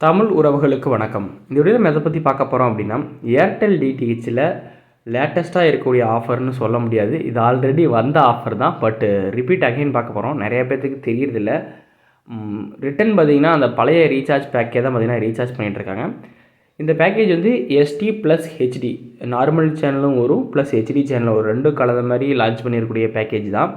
தமிழ் உறவுகளுக்கு வணக்கம். இந்த வீடியோவில் நம்ம எதை பற்றி பார்க்க போகிறோம் அப்படின்னா, ஏர்டெல் டிடிஹெச்சில் லேட்டஸ்ட்டாக இருக்கக்கூடிய ஆஃபர்னு சொல்ல முடியாது. இது ஆல்ரெடி வந்த ஆஃபர் தான். ரிப்பீட் அகைன் பார்க்க போகிறோம். நிறைய பேர்த்துக்கு தெரியறதில்ல. ரிட்டன் பார்த்திங்கன்னா அந்த பழைய ரீசார்ஜ் பேக்கே தான் பார்த்திங்கன்னா ரீசார்ஜ் பண்ணிகிட்ருக்காங்க. இந்த பேக்கேஜ் வந்து எஸ்டி ப்ளஸ் ஹெச்டி நார்மல் சேனலும் வரும், ப்ளஸ் ஹெச்டி சேனலும் வரும், ரெண்டும் கலந்த மாதிரி லான்ச் பண்ணியிருக்கக்கூடிய பேக்கேஜ் தான்.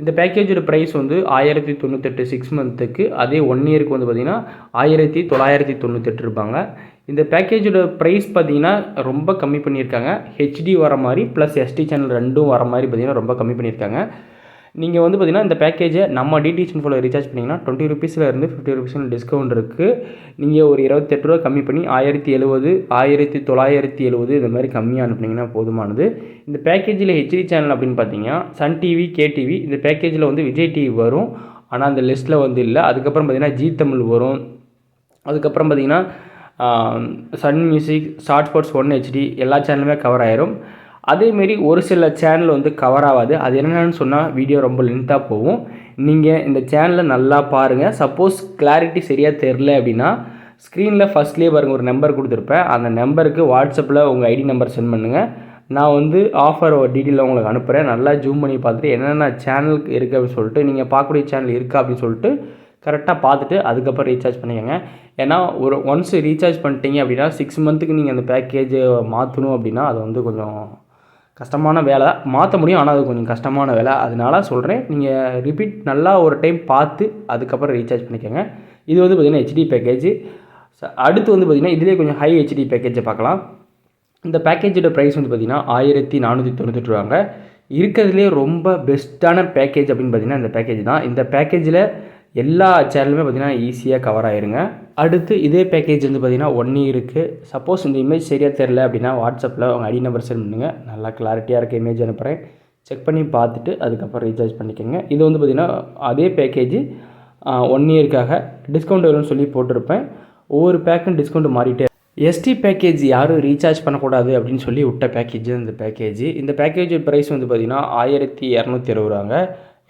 இந்த பேக்கேஜோட ப்ரைஸ் வந்து 1098 6 மந்த்துக்கு, அதே 1 இயருக்கு வந்து பார்த்திங்கன்னா 1998 இருப்பாங்க. இந்த பேக்கேஜோட ப்ரைஸ் பார்த்திங்கன்னா ரொம்ப கம்மி பண்ணியிருக்காங்க. ஹெச்டி வர மாதிரி ப்ளஸ் எஸ்டி சேனல் ரெண்டும் வர மாதிரி பார்த்திங்கன்னா ரொம்ப கம்மி பண்ணியிருக்காங்க. நீங்கள் வந்து பார்த்திங்கன்னா இந்த பேக்கேஜை நம்ம டிடிஹெச் இன்ஃபோவில் ரீசார்ஜ் பண்ணிங்கன்னா 20 ருபீஸில் இருந்து 50 ருபீஸ் டிஸ்கவுண்ட் இருக்குது. நீங்கள் ஒரு 28 ரூபா கம்மி பண்ணி 1070 1970 இந்த மாதிரி கம்மியாக அனுப்புனீங்கன்னா போதுமானது. இந்த பேக்கேஜில் ஹெச்டி சேனல் அப்படின்னு பார்த்தீங்கன்னா சன் டிவி, கேடிவி, இந்த பேக்கேஜில் வந்து விஜய் டிவி வரும், ஆனால் அந்த லிஸ்ட்டில் வந்து இல்லை. அதுக்கப்புறம் பார்த்திங்கன்னா ஜி தமிழ் வரும். அதுக்கப்புறம் பார்த்திங்கன்னா Sun Music, Star Sports 1 HD எல்லா சேனலுமே கவர் ஆயிரும். அதேமாரி ஒரு சில சேனல் வந்து கவர் ஆகாது. அது என்னென்னு சொன்னால் வீடியோ ரொம்ப லென்த்தாக போகும். நீங்கள் இந்த சேனலை நல்லா பாருங்கள். சப்போஸ் கிளாரிட்டி சரியாக தெரில அப்படின்னா ஸ்க்ரீனில் ஃபஸ்ட்லேயே பாருங்கள், ஒரு நம்பர் கொடுத்துருப்பேன். அந்த நம்பருக்கு வாட்ஸ்அப்பில் உங்கள் ஐடி நம்பர் சென்ட் பண்ணுங்கள். நான் வந்து ஆஃபர் டீட்டெயிலாக உங்களுக்கு அனுப்புகிறேன். நல்லா ஜூம் பண்ணி பார்த்துட்டு என்னென்ன சேனலுக்கு இருக்குது அப்படின்னு சொல்லிட்டு, நீங்கள் பார்க்கக்கூடிய சேனல் இருக்கா அப்படின்னு சொல்லிட்டு கரெக்டாக பார்த்துட்டு அதுக்கப்புறம் ரீசார்ஜ் பண்ணிக்கோங்க. ஏன்னா ஒன்ஸ் ரீசார்ஜ் பண்ணிட்டீங்க அப்படின்னா 6 மந்த்துக்கு நீங்கள் அந்த பேக்கேஜை மாற்றணும் அப்படின்னா அது வந்து கொஞ்சம் கஷ்டமான வேலை. மாற்ற முடியும், ஆனால் அது கொஞ்சம் கஷ்டமான வேலை. அதனால சொல்கிறேன், நீங்கள் ரிப்பீட் நல்லா ஒரு டைம் பார்த்து அதுக்கப்புறம் ரீசார்ஜ் பண்ணிக்கோங்க. இது வந்து பார்த்திங்கன்னா ஹெச்டி பேக்கேஜ். அடுத்து வந்து பார்த்திங்கன்னா இதிலே கொஞ்சம் ஹை ஹெச்டி பேக்கேஜை பார்க்கலாம். இந்த பேக்கேஜோட ப்ரைஸ் வந்து பார்த்திங்கன்னா 1498 ரூபாங்க. இருக்கிறதுலே ரொம்ப பெஸ்ட்டான பேக்கேஜ் அப்படின்னு பார்த்திங்கன்னா இந்த பேக்கேஜ் தான். இந்த பேக்கேஜில் எல்லா சேனலுமே பார்த்திங்கன்னா ஈஸியாக கவர் ஆயிருங்க. அடுத்து இதே பேக்கேஜ் வந்து பார்த்திங்கன்னா 1 இயருக்கு. சப்போஸ் இந்த இமேஜ் சரியாக தெரில அப்படின்னா வாட்ஸ்அப்பில் உங்கள் ஐடி நம்பர் சென்ட் பண்ணுங்கள். நல்லா கிளாரிட்டியாக இருக்க இமேஜ் அனுப்புகிறேன். செக் பண்ணி பார்த்துட்டு அதுக்கப்புறம் ரீசார்ஜ் பண்ணிக்கோங்க. இது வந்து பார்த்திங்கன்னா அதே பேக்கேஜ் 1 இயருக்காக டிஸ்கவுண்ட் வரும்னு சொல்லி போட்டிருப்பேன். ஒவ்வொரு பேக்கும் டிஸ்கவுண்ட் மாறிட்டே. எஸ்டி பேக்கேஜ் யாரும் ரீசார்ஜ் பண்ணக்கூடாது அப்படின்னு சொல்லி விட்ட பேக்கேஜ் இந்த பேக்கேஜ். இந்த பேக்கேஜ் ப்ரைஸ் வந்து பார்த்திங்கன்னா 1260 ரூபாங்க.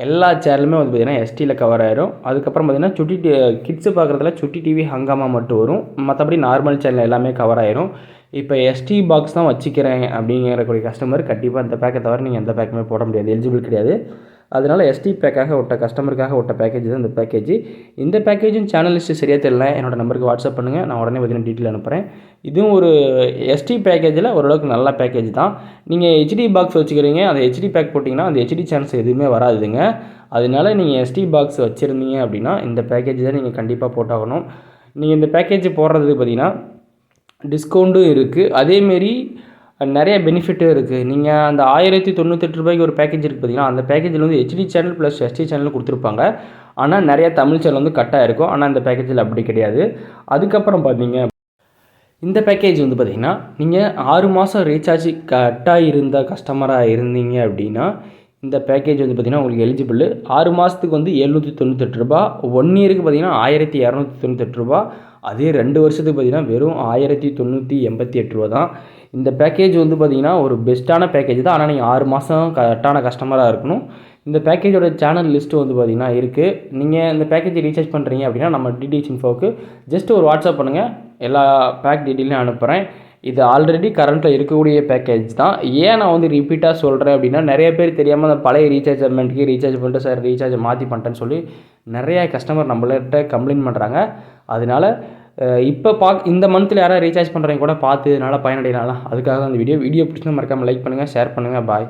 எல்லா சேனலுமே வந்து பார்த்திங்கன்னா எஸ்டியில் கவர் ஆயிரும். அதுக்கப்புறம் பார்த்திங்கன்னா சுட்டி கிட்ஸு பார்க்குறதுல சுட்டி டிவி, ஹங்காமா மட்டும் வரும். மற்றபடி நார்மல் சேனல் எல்லாமே கவர் ஆயிரும். இப்போ எஸ்டி பாக்ஸ் தான் வச்சுக்கிறேன் அப்படிங்கிறக்கூடிய கஸ்டமர் கண்டிப்பாக இந்த பேக்கை தவிர நீங்கள் எந்த பேக்குமே போட முடியாது, எலிஜிபிள் கிடையாது. அதனால் எஸ்டி பேக்காக விட்ட கஸ்டமருக்காக விட்ட பேக்கேஜ் தான் இந்த பேக்கேஜ். இந்த பேக்கேஜும் சேனல் லிஸ்ட்டு சரியாக தெரியல, என்னோடய நம்பருக்கு வாட்ஸ்அப் பண்ணுங்கள். நான் உடனே பார்த்திங்கன்னா டீட்டெயில் அனுப்புகிறேன். இதுவும் ஒரு எஸ்டி பேக்கேஜில் ஓரளவுக்கு நல்ல பேக்கேஜ் தான். நீங்கள் ஹெச்டி பாக்ஸ் வச்சுக்கிறீங்க, அந்த ஹெச்டி பேக் போட்டிங்கன்னா அந்த ஹெச்டி சேனல்ஸ் எதுவுமே வராதுங்க. அதனால நீங்கள் எஸ்டி பாக்ஸ் வச்சுருந்தீங்க அப்படின்னா இந்த பேக்கேஜ் தான் நீங்கள் கண்டிப்பாக போட்டாகணும். நீங்கள் இந்த பேக்கேஜ் போடுறதுக்கு பார்த்திங்கன்னா டிஸ்கவுண்ட்டும் இருக்குது. அதேமாரி நிறைய பெனிஃபிட்டும் இருக்குது. நீங்கள் அந்த 1098 ரூபாய்க்கு ஒரு பேக்கேஜ் இருக்குது பார்த்திங்கன்னா, அந்த பேக்கேஜில் வந்து HD channel plus SD channel கொடுத்துருப்பாங்க. ஆனால் நிறைய தமிழ் சேனல் வந்து கட்டாக இருக்கும். ஆனால் இந்த பேக்கேஜில் அப்படி கிடையாது. அதுக்கப்புறம் பார்த்தீங்க இந்த பேக்கேஜ் வந்து பார்த்திங்கன்னா நீங்கள் 6 மாதம் ரீசார்ஜ் கட்டாக இருந்த கஸ்டமராக இருந்தீங்க அப்படின்னா இந்த பேக்கேஜ் வந்து பார்த்திங்கன்னா உங்களுக்கு எலிஜிபிள். 6 மாதத்துக்கு வந்து 798 ரூபா, 1 இயருக்கு பார்த்திங்கன்னா 1298 ரூபா, அதே 2 வருஷத்துக்கு பார்த்திங்கன்னா வெறும் 1988 ரூபா தான். இந்த பேக்கேஜ் வந்து பார்த்திங்கன்னா ஒரு பெஸ்ட்டான பேக்கேஜ் தான். ஆனால் நீங்கள் 6 மாதம் கரெக்டான கஸ்டமராக இருக்கணும். இந்த பேக்கேஜோட சேனல் லிஸ்ட்டு வந்து பார்த்திங்கன்னா இருக்குது. நீங்கள் இந்த பேக்கேஜ் ரீசார்ஜ் பண்ணுறீங்க அப்படின்னா நம்ம டிடிஹெச் இன்ஃபோவுக்கு ஜஸ்ட் ஒரு வாட்ஸ்அப் பண்ணுங்கள், எல்லா பேக் டீட்டெயிலையும் அனுப்புகிறேன். இது ஆல்ரெடி கரண்ட்டில் இருக்கக்கூடிய பேக்கேஜ் தான். ஏன் நான் வந்து ரிப்பீட்டாக சொல்கிறேன் அப்படின்னா, நிறைய பேர் தெரியாமல் அந்த பழைய ரீசார்ஜ் அமௌண்ட்டுக்கு ரீசார்ஜ் பண்ணிட்டு சார் ரீசார்ஜை மாற்றி பண்ணிட்டேன்னு சொல்லி நிறைய கஸ்டமர் நம்மள்கிட்ட கம்ப்ளைண்ட் பண்ணுறாங்க. அதனால் இப்போ இந்த மந்தில் யாராவது ரீசார்ஜ் பண்ணுறவங்க கூட பார்த்து நல்லா பயனடையலாம். அதுக்காக தான் அந்த வீடியோ பிடிச்சிருந்தா மறக்காமல் லைக் பண்ணுங்கள், ஷேர் பண்ணுங்கள். பாய்.